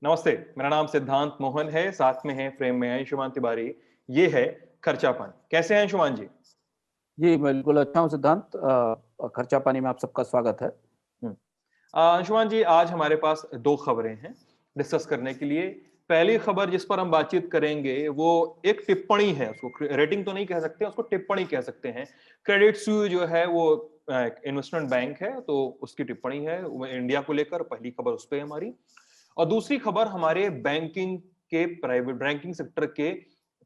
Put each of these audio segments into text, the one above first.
नमस्ते, मेरा नाम सिद्धांत मोहन है, साथ में है फ्रेम में अंशुमान तिवारी। ये है खर्चा पानी। कैसे हैं अंशुमान जी? जी, बिल्कुल अच्छा हूँ सिद्धांत। खर्चा पानी में आप सबका स्वागत है। हुँ। अंशुमान जी, आज हमारे पास 2 खबरें हैं डिस्कस करने के लिए। पहली खबर जिस पर हम बातचीत करेंगे, वो एक टिप्पणी है, उसको रेटिंग तो नहीं कह सकते, उसको टिप्पणी कह सकते हैं। क्रेडिट सुइस जो है वो इन्वेस्टमेंट बैंक है, तो उसकी टिप्पणी है वो इंडिया को लेकर, पहली खबर उस पे है हमारी। और दूसरी खबर हमारे बैंकिंग सेक्टर के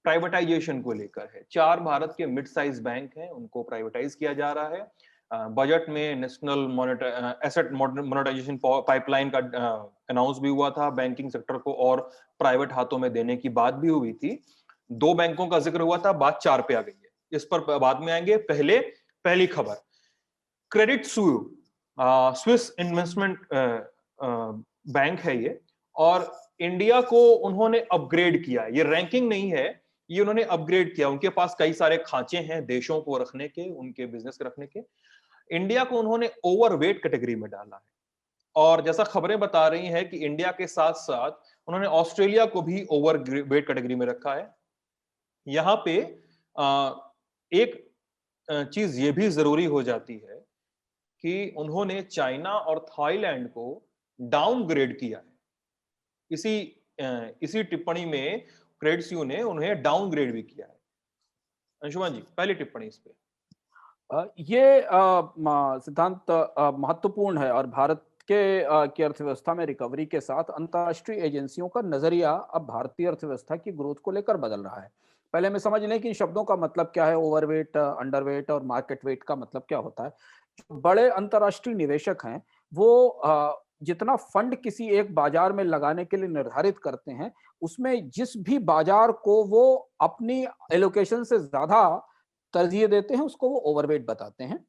प्राइवेटाइजेशन को लेकर है। 4 भारत के मिड साइज बैंक हैं, उनको प्राइवेटाइज किया जा रहा है। बजट में नेशनल एसेट मोनेटाइजेशन पाइपलाइन का अनाउंस भी हुआ था, बैंकिंग सेक्टर को और प्राइवेट हाथों में देने की बात भी हुई थी। 2 बैंकों का जिक्र हुआ था, बात 4 पे आ गई है। इस पर बाद में आएंगे। पहले पहली खबर, क्रेडिट स्विस इन्वेस्टमेंट बैंक है ये, और इंडिया को उन्होंने अपग्रेड किया। ये रैंकिंग नहीं है, ये उन्होंने अपग्रेड किया। उनके पास कई सारे खांचे हैं देशों को रखने के, उनके बिजनेस के रखने के। इंडिया को उन्होंने ओवरवेट कैटेगरी में डाला है। और जैसा खबरें बता रही हैं कि इंडिया के साथ साथ उन्होंने ऑस्ट्रेलिया को भी ओवरवेट कैटेगरी में रखा है। यहां पे एक चीज ये भी जरूरी हो जाती है कि उन्होंने चाइना और थाईलैंड को डाउनग्रेड किया है। इसी टिप्पणी में क्रेडिट ने उन्हें डाउनग्रेड भी किया है। अंशुमान जी, पहली टिप्पणी इस पे। ये सिद्धांत महत्वपूर्ण है और भारत की अर्थव्यवस्था में रिकवरी के साथ अंतर्राष्ट्रीय एजेंसियों का नजरिया अब भारतीय अर्थव्यवस्था की ग्रोथ को लेकर बदल रहा है। पहले हमें समझ लें कि इन शब्दों का मतलब क्या है, ओवरवेट, अंडरवेट और मार्केट वेट का मतलब क्या होता है। जो बड़े अंतर्राष्ट्रीय निवेशक हैं, वो जितना फंड किसी एक बाजार में लगाने के लिए निर्धारित करते हैं, उसमें जिस भी बाजार को वो अपनी एलोकेशन से ज्यादा तरजीह देते हैं, उसको वो ओवरवेट बताते हैं।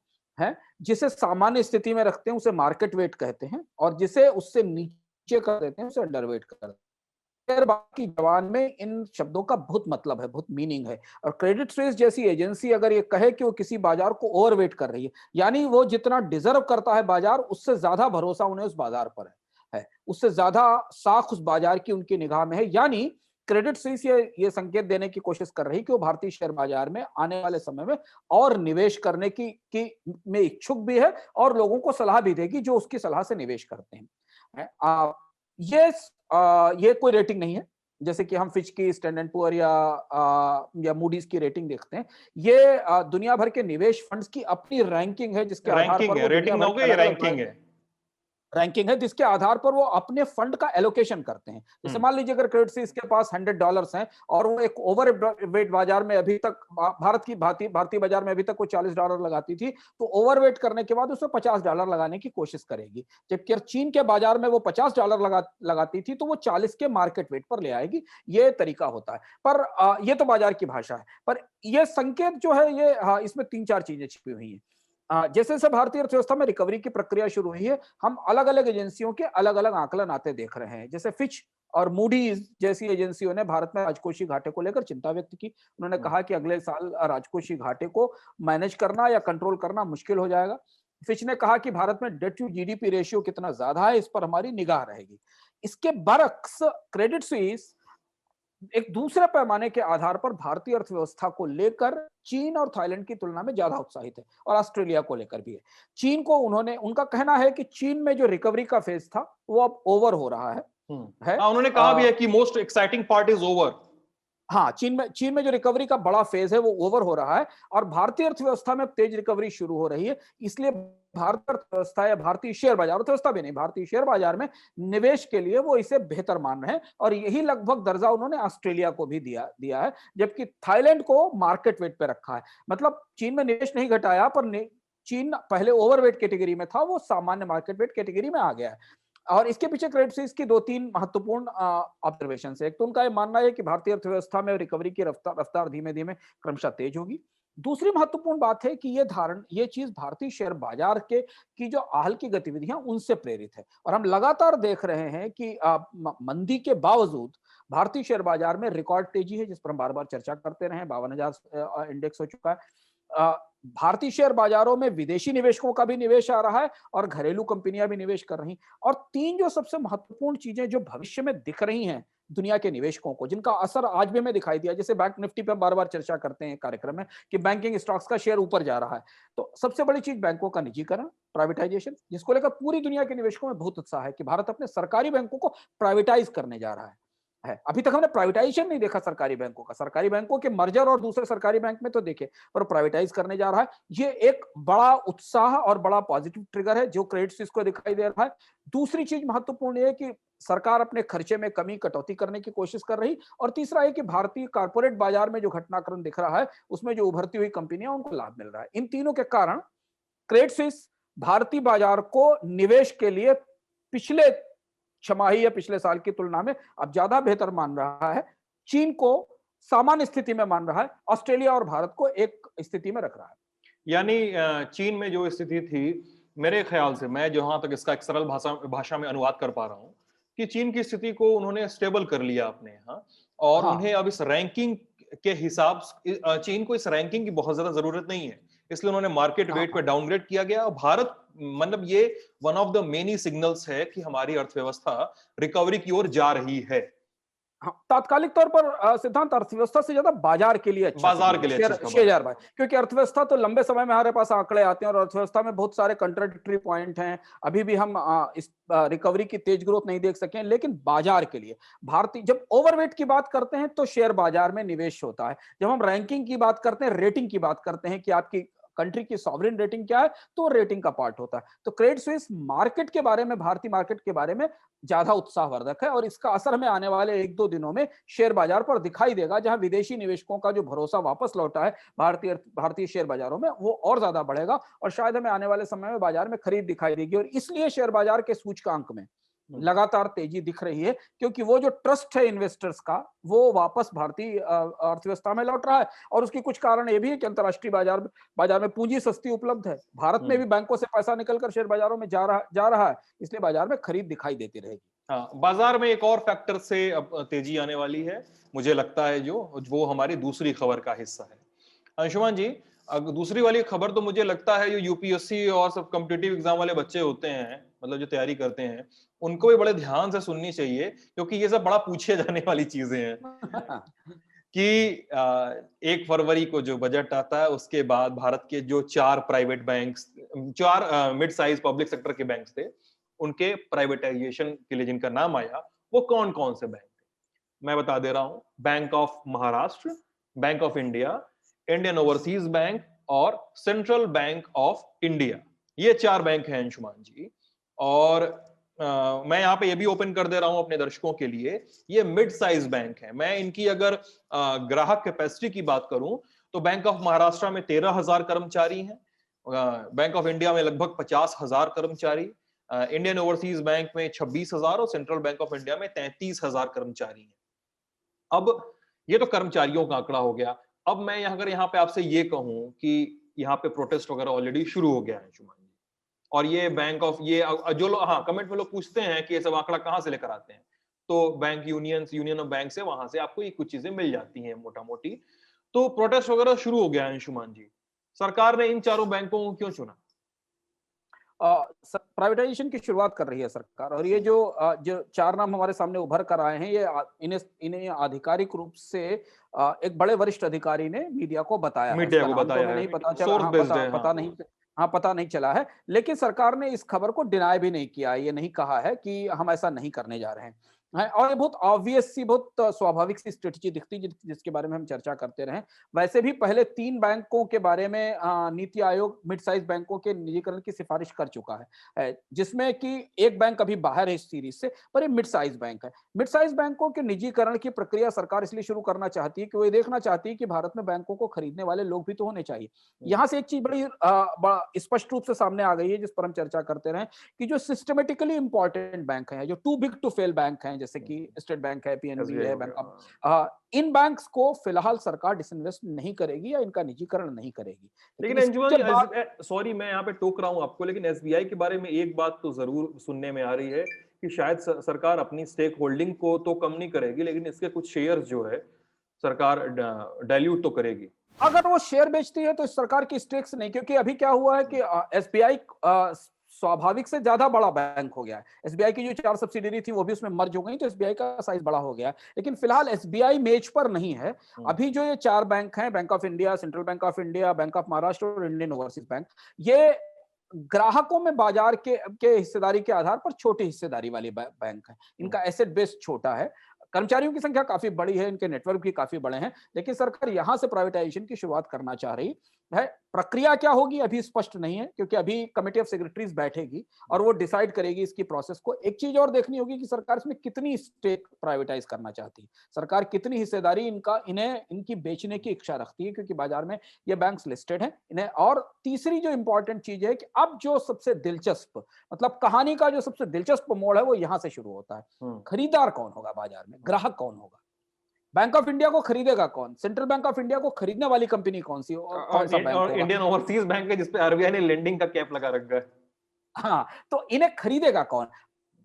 जिसे सामान्य स्थिति में रखते हैं उसे मार्केट वेट कहते हैं, और जिसे उससे नीचे कर देते हैं उसे अंडरवेट करते हैं। खैर, बाकी जबान में इन शब्दों का बहुत मतलब है, बहुत मीनिंग है। और क्रेडिट स्विस जैसी एजेंसी अगर ये कहे कि वो किसी बाजार को ओवरवेट कर रही है, यानी वो जितना डिजर्व करता है बाजार, उससे ज्यादा भरोसा उन्हें उस बाजार पर है, उससे ज्यादा साख उस बाजार की उनकी निगाह में है। यानी क्रेडिट स्विस ये संकेत देने की कोशिश कर रही कि वो भारतीय शेयर बाजार में आने वाले समय में और निवेश करने की में इच्छुक भी है, और लोगों को सलाह भी देगी जो उसकी सलाह से निवेश करते हैं। ये ये कोई रेटिंग नहीं है, जैसे कि हम फिच की, स्टैंडर्ड पुअर या मूडीज की रेटिंग देखते हैं। ये दुनिया भर के निवेश फंड्स की अपनी रैंकिंग है, जिसके आधार रैंकिंग पर है, वो दुनिया रेटिंग ना भर हो के गया, ये अलग अलग रैंकिंग है। रैंकिंग है, जिसके आधार पर वो अपने फंड का एलोकेशन करते हैं। जैसे हम्म। मान लीजिए अगर क्रेडिट स्विस के पास $100 हैं और वो एक ओवर वेट बाजार में अभी तक भारतीय बाजार में अभी तक वो $40 लगाती थी, तो ओवरवेट करने के बाद उसमें $50 लगाने की कोशिश करेगी। जबकि चीन के बाजार में वो $50 लगाती थी, तो वो 40 के मार्केट वेट पर ले आएगी। ये तरीका होता है। पर ये तो बाजार की भाषा है। पर ये संकेत जो है, ये इसमें 3-4 चीजें छिपी हुई हैं। जैसे जैसे भारतीय अर्थव्यवस्था में रिकवरी की प्रक्रिया शुरू हुई है, हम अलग अलग एजेंसियों के अलग अलग आकलन आते देख रहे हैं। जैसे फिच और मूडीज जैसी एजेंसियों ने भारत में राजकोषीय घाटे को लेकर चिंता व्यक्त की। उन्होंने हम्म। कहा कि अगले साल राजकोषीय घाटे को मैनेज करना या कंट्रोल करना मुश्किल हो जाएगा। फिच ने कहा कि भारत में डेट टू जीडीपी रेशियो कितना ज्यादा है, इस पर हमारी निगाह रहेगी। इसके बरक्स क्रेडिट स्विस एक दूसरे पैमाने के आधार पर भारतीय अर्थव्यवस्था को लेकर चीन और थाईलैंड की तुलना में ज्यादा उत्साहित है, और ऑस्ट्रेलिया को लेकर भी है। चीन को उनका कहना है कि चीन में जो रिकवरी का फेज था वो अब ओवर हो रहा है। हाँ, उन्होंने कहा भी है कि most exciting part is over. हाँ, चीन में जो रिकवरी का बड़ा फेज है वो ओवर हो रहा है, और भारतीय अर्थव्यवस्था में तेज रिकवरी शुरू हो रही है। इसलिए भारतीय अर्थव्यवस्था या भारतीय शेयर बाजार, अर्थव्यवस्था भी नहीं, भारतीय शेयर बाजार में निवेश के लिए वो इसे बेहतर मान रहे हैं। और यही लगभग दर्जा उन्होंने ऑस्ट्रेलिया को भी दिया है, जबकि थाईलैंड को मार्केट वेट पे रखा है। मतलब चीन में निवेश नहीं घटाया, पर चीन पहले ओवरवेट कैटेगरी में था, वो सामान्य मार्केट वेट कैटेगरी में आ गया है। और इसके पीछे क्रेडिट स्विस की 2-3 महत्वपूर्ण ऑब्जर्वेशन है। एक तो उनका ये मानना है कि भारतीय अर्थव्यवस्था में रिकवरी की रफ्तार धीमे धीमे क्रमशः तेज होगी। दूसरी महत्वपूर्ण बात है कि ये चीज भारतीय शेयर बाजार की जो हाल की गतिविधियां उनसे प्रेरित है। और हम लगातार देख रहे हैं कि मंदी के बावजूद भारतीय शेयर बाजार में रिकॉर्ड तेजी है, जिस पर हम बार बार चर्चा करते रहे। 52,000 इंडेक्स हो चुका है। भारतीय शेयर बाजारों में विदेशी निवेशकों का भी निवेश आ रहा है और घरेलू कंपनियां भी निवेश कर रही। और तीन जो सबसे महत्वपूर्ण चीजें जो भविष्य में दिख रही हैं दुनिया के निवेशकों को, जिनका असर आज भी हमें दिखाई दिया, जैसे बैंक निफ्टी पे हम बार बार चर्चा करते हैं कार्यक्रम में कि बैंकिंग स्टॉक्स का शेयर ऊपर जा रहा है। तो सबसे बड़ी चीज बैंकों का निजीकरण, प्राइवेटाइजेशन, जिसको लेकर पूरी दुनिया के निवेशकों में बहुत उत्साह है कि भारत अपने सरकारी बैंकों को प्राइवेटाइज करने जा रहा है। अभी तक हमने प्राइवेटाइजेशन नहीं देखा सरकारी बैंकों का, सरकारी बैंकों के मर्जर और दूसरे सरकारी बैंक में तो देखे, पर प्राइवेटाइज करने जा रहा है। ये एक बड़ा उत्साह और बड़ा पॉजिटिव ट्रिगर है जो क्रेडिट स्विस को दिखाई दे रहा है। दूसरी चीज महत्वपूर्ण है कि सरकार अपने खर्चे में कमी कटौती करने की कोशिश कर रही, और तीसरा है कि भारतीय कारपोरेट बाजार में जो घटनाक्रम दिख रहा है उसमें जो उभरती हुई कंपनियां उनको लाभ मिल रहा है। इन तीनों के कारण क्रेडिट स्विस भारतीय बाजार को निवेश के लिए पिछले छमाही या पिछले साल की तुलना में अब ज्यादा बेहतर मान रहा है। चीन को सामान्य स्थिति में मान रहा है, ऑस्ट्रेलिया और भारत को एक स्थिति में रख रहा है। यानी चीन में जो स्थिति थी, मेरे ख्याल से, मैं जहां तक इसका एक सरल भाषा में अनुवाद कर पा रहा हूं, कि चीन की स्थिति को उन्होंने स्टेबल कर लिया अपने यहाँ, और हाँ, उन्हें अब इस रैंकिंग के हिसाब चीन को इस रैंकिंग की बहुत ज्यादा जरूरत नहीं है, इसलिए उन्होंने मार्केट हाँ, वेट पे हाँ। डाउनग्रेड किया गया। और भारत, मतलब ये one of the many signals है कि हमारी अर्थव्यवस्था रिकवरी की ओर जा रही है। हाँ, तात्कालिक तौर पर सिद्धांत अर्थव्यवस्था से ज्यादा बाजार के लिए अच्छा बाजार सिग्नल के है, लिए शेयर अच्छी खबर है। शेयर बाजार, क्योंकि अर्थव्यवस्था तो लंबे समय में हमारे पास आंकड़े आते हैं और अर्थव्यवस्था में बहुत सारे कंट्राडिक्टरी पॉइंट हैं। अभी भी हम इस रिकवरी की तेज ग्रोथ नहीं देख सके हैं, लेकिन बाजार के लिए भारतीय, जब ओवरवेट की बात करते हैं तो शेयर बाजार में निवेश होता है। जब हम रैंकिंग की बात करते हैं, रेटिंग की बात करते हैं कि आपकी कंट्री की सॉवरेन रेटिंग क्या है, तो रेटिंग का पार्ट होता है। तो क्रेडिट स्विस मार्केट के बारे में, भारतीय मार्केट के बारे में ज्यादा उत्साहवर्धक है, और इसका असर हमें आने वाले एक दो दिनों में शेयर बाजार पर दिखाई देगा, जहां विदेशी निवेशकों का जो भरोसा वापस लौटा है भारतीय शेयर बाजारों में, वो और ज्यादा बढ़ेगा, और शायद हमें आने वाले समय में बाजार में खरीद दिखाई देगी। और इसलिए शेयर बाजार के सूचकांक में लगातार तेजी दिख रही है, क्योंकि वो जो ट्रस्ट है इन्वेस्टर्स का, वो वापस भारतीय अर्थव्यवस्था में लौट रहा है। और उसकी कुछ कारण ये भी है कि अंतर्राष्ट्रीय बाजार में पूंजी सस्ती उपलब्ध है, भारत में भी बैंकों से पैसा निकलकर शेयर बाजारों में जा रहा है, इसलिए बाजार में खरीद दिखाई देती रहेगी। हाँ, बाजार में एक और फैक्टर से अब तेजी आने वाली है, मुझे लगता है, जो वो हमारी दूसरी खबर का हिस्सा है। अंशुमान जी, दूसरी वाली खबर तो मुझे लगता है जो यूपीएससी और सब कॉम्पिटिटिव एग्जाम वाले बच्चे होते हैं, मतलब जो तैयारी करते हैं, उनको भी बड़े ध्यान से सुननी चाहिए, क्योंकि ये सब बड़ा पूछे जाने वाली चीजें हैं। कि 1 फरवरी को जो बजट आता है, उसके बाद भारत के जो 4 private banks, 4 mid size public sector के बैंक्स थे, उनके प्राइवेटाइजेशन के लिए जिनका नाम आया, वो कौन कौन से बैंक थे, मैं बता दे रहा हूं। Bank of Maharashtra, bank of India, Indian overseas bank और सेंट्रल बैंक ऑफ इंडिया। ये 4 बैंक हैं अंशुमान जी। और मैं यहाँ पे ये भी ओपन कर दे रहा हूं अपने दर्शकों के लिए, ये मिड साइज बैंक है। मैं इनकी अगर ग्राहक कैपेसिटी की बात करूं, तो बैंक ऑफ महाराष्ट्र में 13,000 कर्मचारी हैं, बैंक ऑफ इंडिया में लगभग 50,000 कर्मचारी, इंडियन ओवरसीज बैंक में 26,000 और सेंट्रल बैंक ऑफ इंडिया में 33,000 कर्मचारी हैं। अब ये तो कर्मचारियों का आंकड़ा हो गया। अब मैं अगर यहाँ पे आपसे ये कहूं कि यहाँ पे प्रोटेस्ट वगैरह ऑलरेडी शुरू हो गया है शुमान जी, और ये बैंक ऑफ ये जो लोग, हाँ, कमेंट में लोग पूछते हैं कि ये सब आंकड़ा कहाँ से लेकर आते हैं, तो बैंक यूनियन ऑफ बैंक से, वहां से आपको ये कुछ चीजें मिल जाती हैं मोटा मोटी। तो प्रोटेस्ट वगैरह शुरू हो गया है अंशुमान जी। सरकार ने इन चारों बैंकों को क्यों चुना? प्राइवेटाइजेशन की शुरुआत कर रही है सरकार, और ये जो 4 नाम हमारे सामने उभर कर आए हैं, ये इन्हें आधिकारिक रूप से एक बड़े वरिष्ठ अधिकारी ने मीडिया को बताया है। मीडिया उसका को नाम तो बताया हमें है, नहीं पता चला, सोर्स बेस्ड है, हाँ। पता नहीं चला है, लेकिन सरकार ने इस खबर को डिनाई भी नहीं किया, ये नहीं कहा है कि हम ऐसा नहीं करने जा रहे हैं। और ये बहुत ऑब्वियस सी, बहुत स्वाभाविक सी स्ट्रेटजी दिखती, जिसके बारे में हम चर्चा करते रहे। वैसे भी पहले 3 बैंकों के बारे में नीति आयोग मिड साइज बैंकों के निजीकरण की सिफारिश कर चुका है, जिसमें कि एक बैंक अभी बाहर है इस सीरीज से, पर ये मिड साइज बैंक है। मिड साइज बैंकों के निजीकरण की प्रक्रिया सरकार इसलिए शुरू करना चाहती है कि वो ये देखना चाहती है कि भारत में बैंकों को खरीदने वाले लोग भी तो होने चाहिए। यहां से एक चीज बड़ा स्पष्ट रूप से सामने आ गई है, जिस पर हम चर्चा करते रहे, कि जो सिस्टमेटिकली इंपॉर्टेंट बैंक हैं, जो too big to fail bank हैं, जैसे कि स्टेट बैंक है, पीएनबी SBI है, हो बैंक गया। ऑफ, इन बैंक्स को फिलहाल सरकार डिसइन्वेस्ट नहीं करेगी या इनका निजीकरण नहीं करेगी। लेकिन इसकी अंजुमन जब बात, जी, सॉरी मैं यहाँ पे टोक रहा हूँ आपको, लेकिन एसबीआई के बारे में एक बात तो जरूर सुनने में आ रही है कि शायद सरकार अपनी स्टेक होल्डिंग को तो कम नहीं करेगी, लेकिन इसके कुछ शेयर्स जो है सरकार डाइल्यूट तो करेगी। अगर वो शेयर बेचती है तो सरकार की स्टेक्स नहीं, क्योंकि अभी क्या हुआ है कि एसबीआई स्वाभाविक से ज्यादा बड़ा बैंक हो गया है। एसबीआई की जो 4 सब्सिडियरी थी वो भी उसमें मर्ज हो गई, तो एसबीआई का साइज बड़ा हो गया है। लेकिन फिलहाल एसबीआई मेज पर नहीं है। अभी जो ये 4 बैंक हैं, bank of India, central bank of India, bank of Maharashtra और इंडियन ओवरसीज बैंक, ये ग्राहकों में बाजार के हिस्सेदारी के आधार पर छोटी हिस्सेदारी वाली बैंक है। इनका एसेट बेस छोटा है, कर्मचारियों की संख्या काफी बड़ी है, इनके नेटवर्क भी काफी बड़े हैं, लेकिन सरकार यहां से प्राइवेटाइजेशन की शुरुआत करना चाह रही है। प्रक्रिया क्या होगी अभी स्पष्ट नहीं है, क्योंकि अभी कमेटी ऑफ सेक्रेटरीज बैठेगी और वो डिसाइड करेगी इसकी प्रोसेस को। एक चीज और देखनी होगी कि सरकार इसमें कितनी स्टेक प्राइवेटाइज करना चाहती है, सरकार कितनी हिस्सेदारी इनकी बेचने की इच्छा रखती है, क्योंकि बाजार में ये बैंक्स लिस्टेड हैं इन्हें। और तीसरी जो इंपॉर्टेंट चीज है कि अब जो सबसे दिलचस्प, मतलब कहानी का जो सबसे दिलचस्प मोड़ है वो यहां से शुरू होता है। खरीदार कौन होगा बाजार में, ग्राहक कौन होगा, बैंक ऑफ इंडिया को खरीदेगा कौन, सेंट्रल बैंक ऑफ इंडिया को खरीदने वाली कंपनी कौन सी, और कौन सा बैंक होगा। इंडियन ओवरसीज बैंक है जिसपे आरबीआई ने लेंडिंग का कैप लगा रखा है। हाँ, तो इन्हें खरीदेगा कौन,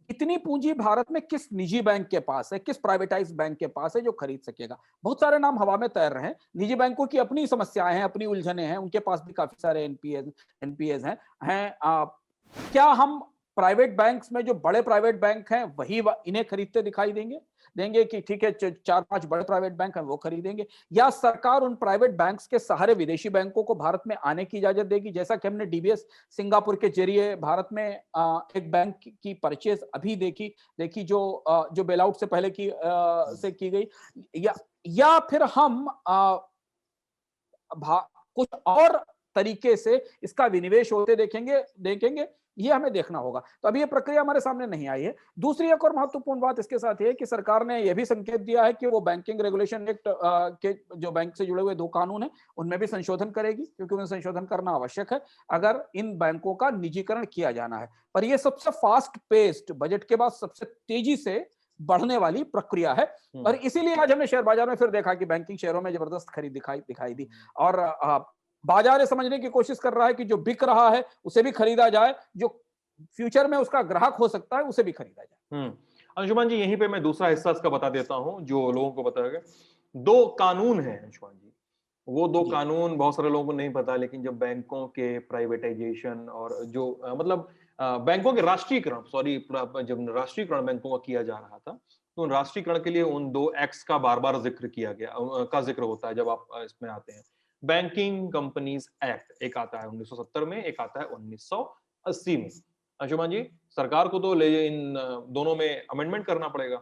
इतनी पूंजी भारत में किस निजी बैंक के पास है, किस प्राइवेटाइज बैंक के पास है जो खरीद सकेगा। बहुत सारे नाम हवा में तैर रहे हैं। निजी बैंकों की अपनी समस्याएं हैं, अपनी उलझने हैं, उनके पास भी काफी सारे एनपीएस हैं। क्या हम प्राइवेट बैंक्स में जो बड़े प्राइवेट बैंक हैं वही इन्हें खरीदते दिखाई देंगे कि ठीक है 4-5 बड़े प्राइवेट बैंक हैं वो खरीदेंगे, या सरकार उन प्राइवेट बैंक्स के सहारे विदेशी बैंकों को भारत में आने की इजाजत देगी, जैसा कि हमने डीबीएस सिंगापुर के जरिए भारत में एक बैंक की परचेज अभी देखी जो बेल आउट से पहले से की गई, या फिर हम कुछ और तरीके से इसका विनिवेश होते देखेंगे, ये हमें देखना होगा। तो अभी ये प्रक्रिया हमारे सामने नहीं आई है। दूसरी एक और महत्वपूर्ण बात इसके साथ है कि सरकार ने यह भी संकेत दिया है कि वो बैंकिंग रेगुलेशन एक्ट के जो बैंक से जुड़े हुए 2 कानून हैं उनमें भी संशोधन करेगी, क्योंकि उन्हें संशोधन करना आवश्यक है अगर इन बैंकों का निजीकरण किया जाना है। पर यह सबसे फास्ट पेस्ड, बजट के बाद सबसे तेजी से बढ़ने वाली प्रक्रिया है, और इसीलिए आज हमने शेयर बाजार में फिर देखा कि बैंकिंग शेयरों में जबरदस्त खरीद दिखाई दी, और बाजार ये समझने की कोशिश कर रहा है कि जो बिक रहा है उसे भी खरीदा जाए, जो फ्यूचर में उसका ग्राहक हो सकता है उसे भी खरीदा जाए। अंशुमान जी, यहीं पे मैं दूसरा हिस्सा इसका बता देता हूं जो लोगों को बताया। 2 कानून हैं अंशुमान जी, वो 2 कानून बहुत सारे लोगों को नहीं पता, लेकिन जब बैंकों के प्राइवेटाइजेशन और जो मतलब बैंकों के राष्ट्रीयकरण, जब राष्ट्रीयकरण बैंकों का किया जा रहा था, तो राष्ट्रीयकरण के लिए उन 2 एक्ट्स का बार-बार जिक्र किया गया, का जिक्र होता है जब आप इसमें आते हैं। बैंकिंग कंपनीज एक्ट एक आता है 1970 में, एक आता है 1980 में। अंशुमान जी, सरकार को तो इन दोनों में अमेंडमेंट करना पड़ेगा।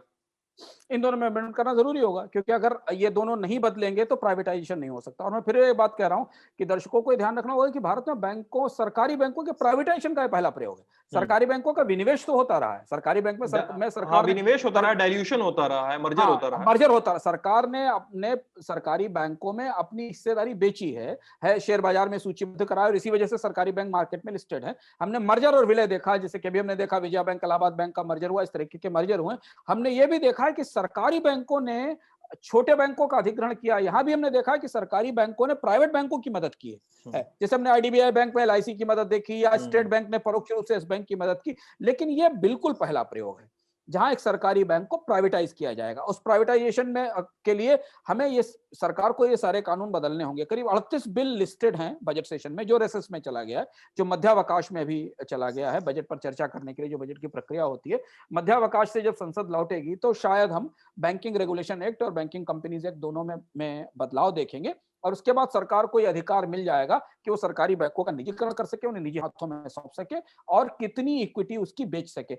इन दोनों में अमेंडमेंट करना जरूरी होगा, क्योंकि अगर ये दोनों नहीं बदलेंगे तो प्राइवेटाइजेशन नहीं हो सकता। और मैं फिर ये बात कह रहा हूं कि दर्शकों को ध्यान रखना होगा कि भारत में सरकारी बैंकों के प्राइवेटाइजेशन का पहला प्रयोग है। सरकारी बैंकों का विनिवेश तो होता रहा है, सरकारी बैंक में सरकार विनिवेश होता रहा है, डाइल्यूशन होता रहा है, मर्जर होता रहा है। मर्जर होता रहा। सरकार ने अपने सरकारी बैंकों में अपनी हिस्सेदारी बेची है शेयर बाजार में सूचीबद्ध कराया, और इसी वजह से सरकारी बैंक मार्केट में लिस्टेड है। हमने मर्जर और विलय देखा, जैसे कि अभी हमने देखा विजया बैंक इलाहाबाद बैंक का मर्जर हुआ, इस तरीके के मर्जर हुए। हमने ये भी देखा है कि सरकारी बैंकों ने छोटे बैंकों का अधिग्रहण किया। यहां भी हमने देखा कि सरकारी बैंकों ने प्राइवेट बैंकों की मदद की है, जैसे हमने आईडीबीआई बैंक में एलआईसी की मदद देखी, या स्टेट बैंक ने परोक्ष रूप से इस बैंक की मदद की। लेकिन यह बिल्कुल पहला प्रयोग है जहां एक सरकारी बैंक को प्राइवेटाइज किया जाएगा। उस प्राइवेटाइजेशन में के लिए हमें ये सरकार को ये सारे कानून बदलने होंगे। करीब 38 बिल लिस्टेड हैं बजट सेशन में, जो रेसेस में चला गया है, जो मध्यावकाश में भी चला गया है बजट पर चर्चा करने के लिए, जो बजट की प्रक्रिया होती है। मध्यावकाश से जब संसद लौटेगी तो शायद हम बैंकिंग रेगुलेशन एक्ट और बैंकिंग कंपनीज एक्ट दोनों में बदलाव देखेंगे, और उसके बाद सरकार को यह अधिकार मिल जाएगा कि वो सरकारी बैंकों का निजीकरण कर सके, उन्हें निजी हाथों में सौंप सके, और कितनी इक्विटी उसकी बेच सके।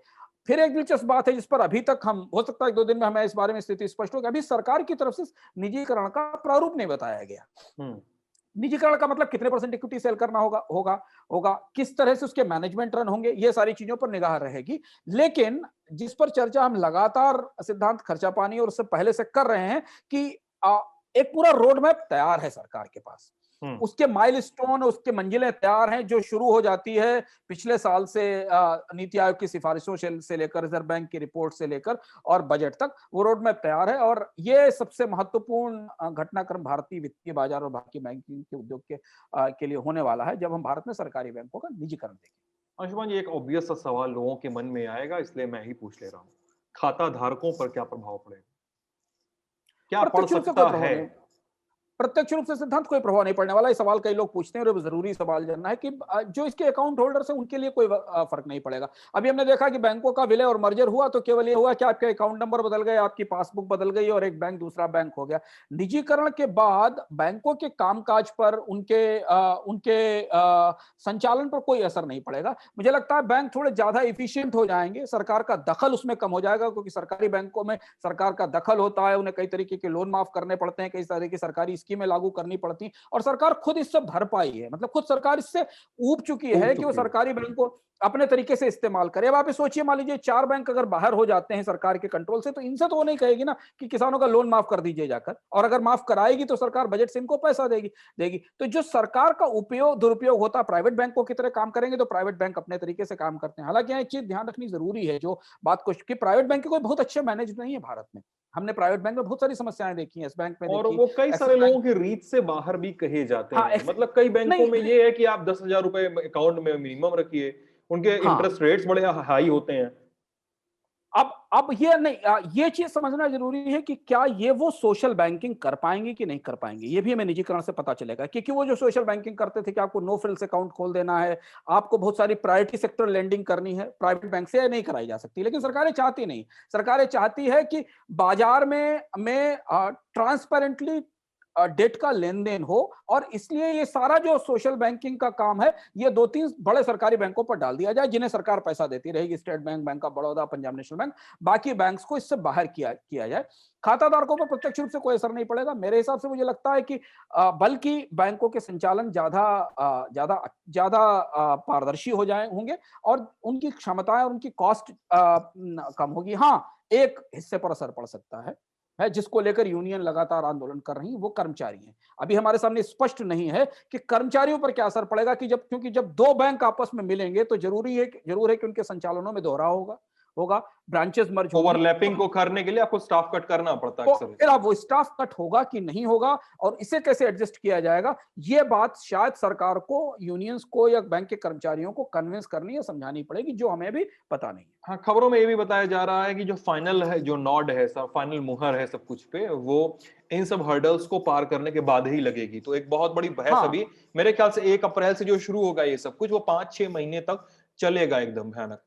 फिर एक दिलचस्प बात है जिस पर अभी तक हम, हो सकता है 2 दिन में हमें इस बारे में स्थिति स्पष्ट होगी, अभी सरकार की तरफ से निजीकरण का प्रारूप नहीं बताया गया। निजीकरण का मतलब कितने % इक्विटी सेल करना होगा, किस तरह से उसके मैनेजमेंट रन होंगे, ये सारी चीजों पर निगाह रहेगी। लेकिन जिस पर चर्चा हम लगातार सिद्धांत खर्चा पानी और उससे पहले से कर रहे हैं कि एक पूरा रोड मैप तैयार है सरकार के पास, उसके माइलस्टोन, उसके मंजिलें तैयार हैं, जो शुरू हो जाती है पिछले साल से नीति आयोग की सिफारिशों से लेकर, रिजर्व बैंक की रिपोर्ट से लेकर और बजट तक वो रोड मैप तैयार है। और ये सबसे महत्वपूर्ण घटनाक्रम भारतीय वित्तीय बाजार और भारतीय बैंकिंग के उद्योग के लिए होने वाला है, जब हम भारत में सरकारी बैंकों का निजीकरण देखेंगे। अंशुमान जी, एक ऑब्वियस सा सवाल लोगों के मन में आएगा, इसलिए मैं ही पूछ ले रहा हूँ। खाता धारकों पर क्या प्रभाव पड़ेगा, क्या पड़ सकता है? प्रत्यक्ष रूप से सिद्धांत कोई प्रभाव नहीं पड़ने वाला। ये सवाल कई लोग पूछते हैं और ये जरूरी सवाल जानना है कि जो इसके अकाउंट होल्डर्स हैं उनके लिए कोई फर्क नहीं पड़ेगा। अभी हमने देखा कि बैंकों का विलय और मर्जर हुआ तो केवल ये हुआ कि आपके अकाउंट नंबर बदल गए, आपकी पासबुक बदल गई और एक बैंक दूसरा बैंक हो गया। निजीकरण के बाद बैंकों के कामकाज पर, उनके संचालन पर कोई असर नहीं पड़ेगा। मुझे लगता है बैंक थोड़े ज्यादा इफिशियंट हो जाएंगे, सरकार का दखल उसमें कम हो जाएगा, क्योंकि सरकारी बैंकों में सरकार का दखल होता है, उन्हें कई तरीके के लोन माफ करने पड़ते हैं, कई तरह की सरकारी स्कीमें लागू करनी पड़ती हैं, और सरकार खुद इससे भर पाई है, मतलब खुद सरकार इससे ऊब चुकी ऊब है कि वो चुकी है। सरकारी बैंक को अपने तरीके से इस्तेमाल करे। अब आप ये सोचिए, मान लीजिए 4 बैंक अगर बाहर हो जाते हैं सरकार के कंट्रोल से, तो इनसे तो वो नहीं कहेगी ना कि किसानों का लोन माफ कर दीजिए जाकर, और अगर माफ कराएगी तो सरकार बजट से इनको पैसा देगी देगी तो जो सरकार का उपयोग दुरुपयोग होता है, प्राइवेट बैंकों की तरह काम करेंगे तो प्राइवेट बैंक अपने तरीके से काम करते हैं। हालांकि यहाँ एक चीज ध्यान रखनी जरूरी है, जो बात कुछ कि प्राइवेट बैंक कोई बहुत अच्छे मैनेज नहीं है भारत में। हमने प्राइवेट बैंक में बहुत सारी समस्याएं देखी हैं, इस बैंक में और देखी, वो कई एक्सिस सारे बैंक। लोगों की रीच से बाहर भी कहे जाते हाँ, हैं, मतलब कई बैंकों नहीं में नहीं, ये है कि आप 10,000 रुपए अकाउंट में मिनिमम रखिए, उनके हाँ, इंटरेस्ट रेट्स बड़े हाई होते हैं। अब ये नहीं, ये चीज समझना जरूरी है कि क्या ये वो सोशल बैंकिंग कर पाएंगे कि नहीं कर पाएंगे। ये भी हमें निजीकरण से पता चलेगा, क्योंकि वो जो सोशल बैंकिंग करते थे कि आपको नो फ्रिल्स अकाउंट खोल देना है, आपको बहुत सारी प्रायोरिटी सेक्टर लेंडिंग करनी है, प्राइवेट बैंक से नहीं कराई जा सकती। लेकिन सरकारें चाहती नहीं, सरकारें चाहती है कि बाजार में ट्रांसपेरेंटली डेट का लेन देन हो, और इसलिए ये सारा जो सोशल बैंकिंग का काम है ये 2-3 बड़े सरकारी बैंकों पर डाल दिया जाए, जिन्हें सरकार पैसा देती रहेगी, state bank, bank of Baroda, Punjab national bank. बाकी बैंक्स को इससे बाहर किया जाए। खाताधारकों पर प्रत्यक्ष रूप से कोई असर नहीं पड़ेगा मेरे हिसाब से। मुझे लगता है कि बल्कि बैंकों के संचालन ज्यादा ज्यादा ज्यादा पारदर्शी हो जाए होंगे, और उनकी क्षमताएं और उनकी कॉस्ट कम होगी। हाँ, एक हिस्से पर असर पड़ सकता है जिसको लेकर यूनियन लगातार आंदोलन कर रही है, वो कर्मचारी हैं। अभी हमारे सामने स्पष्ट नहीं है कि कर्मचारियों पर क्या असर पड़ेगा, क्योंकि जब दो बैंक आपस में मिलेंगे तो जरूर है कि उनके संचालनों में दोहराव होगा होगा ब्रांचेस मर्ज होंगी, ओवरलैपिंग को करने के लिए आपको स्टाफ कट करना पड़ता है तो अक्सर। फिर अब वो स्टाफ कट होगा कि नहीं होगा, और इसे कैसे एडजस्ट किया जाएगा, ये बात शायद सरकार को, यूनियंस को या बैंक के कर्मचारियों को कन्विंस करनी या समझानी पड़ेगी, जो हमें भी पता नहीं है। हाँ, खबरों में ये भी बताया जा रहा है कि जो फाइनल है, जो नॉड है, सब फाइनल मुहर है सब कुछ पे, वो इन सब हर्डल्स को पार करने के बाद ही लगेगी। तो एक बहुत बड़ी बहस हाँ, अभी मेरे ख्याल से 1 अप्रैल से जो शुरू होगा ये सब कुछ, वो 5-6 महीने तक चलेगा एकदम भयानक।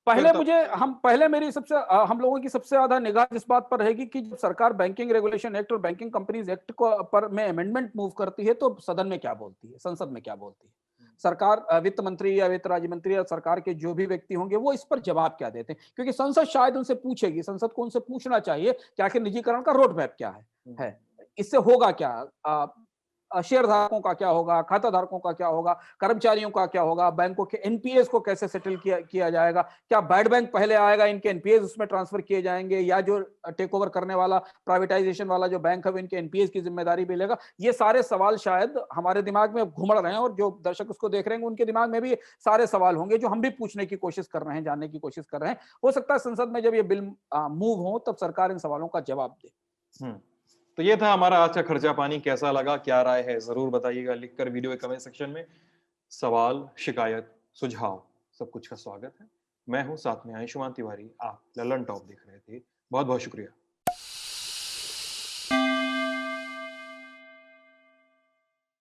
फिर पहले तब मुझे हम पहले मेरी सबसे हम लोगों की सबसे ज्यादा निगाह इस बात पर रहेगी कि जब सरकार बैंकिंग रेगुलेशन एक्ट और बैंकिंग कंपनीज एक्ट को पर में अमेंडमेंट मूव करती है तो सदन में क्या बोलती है, संसद में क्या बोलती है। सरकार, वित्त मंत्री या वित्त राज्य मंत्री या सरकार के जो भी व्यक्ति होंगे वो इस पर जवाब क्या देते हैं, क्योंकि संसद शायद उनसे पूछेगी, संसद को उनसे पूछना चाहिए कि आखिर निजीकरण का रोड मैप क्या है, इससे होगा क्या, शेयर धारकों का क्या होगा, खाता धारकों का क्या होगा, कर्मचारियों का क्या होगा, बैंकों के एनपीएस को कैसे सेटल किया जाएगा, क्या बैड बैंक पहले आएगा, इनके एनपीएस उसमें ट्रांसफर किए जाएंगे, या जो टेक ओवर करने वाला प्राइवेटाइजेशन वाला जो बैंक है वो इनके एनपीएस की जिम्मेदारी भी लेगा। ये सारे सवाल शायद हमारे दिमाग में घुमड़ रहे हैं, और जो दर्शक उसको देख रहे हैं उनके दिमाग में भी सारे सवाल होंगे जो हम भी पूछने की कोशिश कर रहे हैं, जानने की कोशिश कर रहे हैं। हो सकता है संसद में जब ये बिल मूव हो तब सरकार इन सवालों का जवाब दे। तो ये था हमारा आज का खर्चा पानी। कैसा लगा, क्या राय है, जरूर बताइएगा लिखकर वीडियो के कमेंट सेक्शन में। सवाल, शिकायत, सुझाव, सब कुछ का स्वागत है। मैं हूं साथ में अंशुमान तिवारी। आप ललन टॉप देख रहे थे। बहुत बहुत शुक्रिया।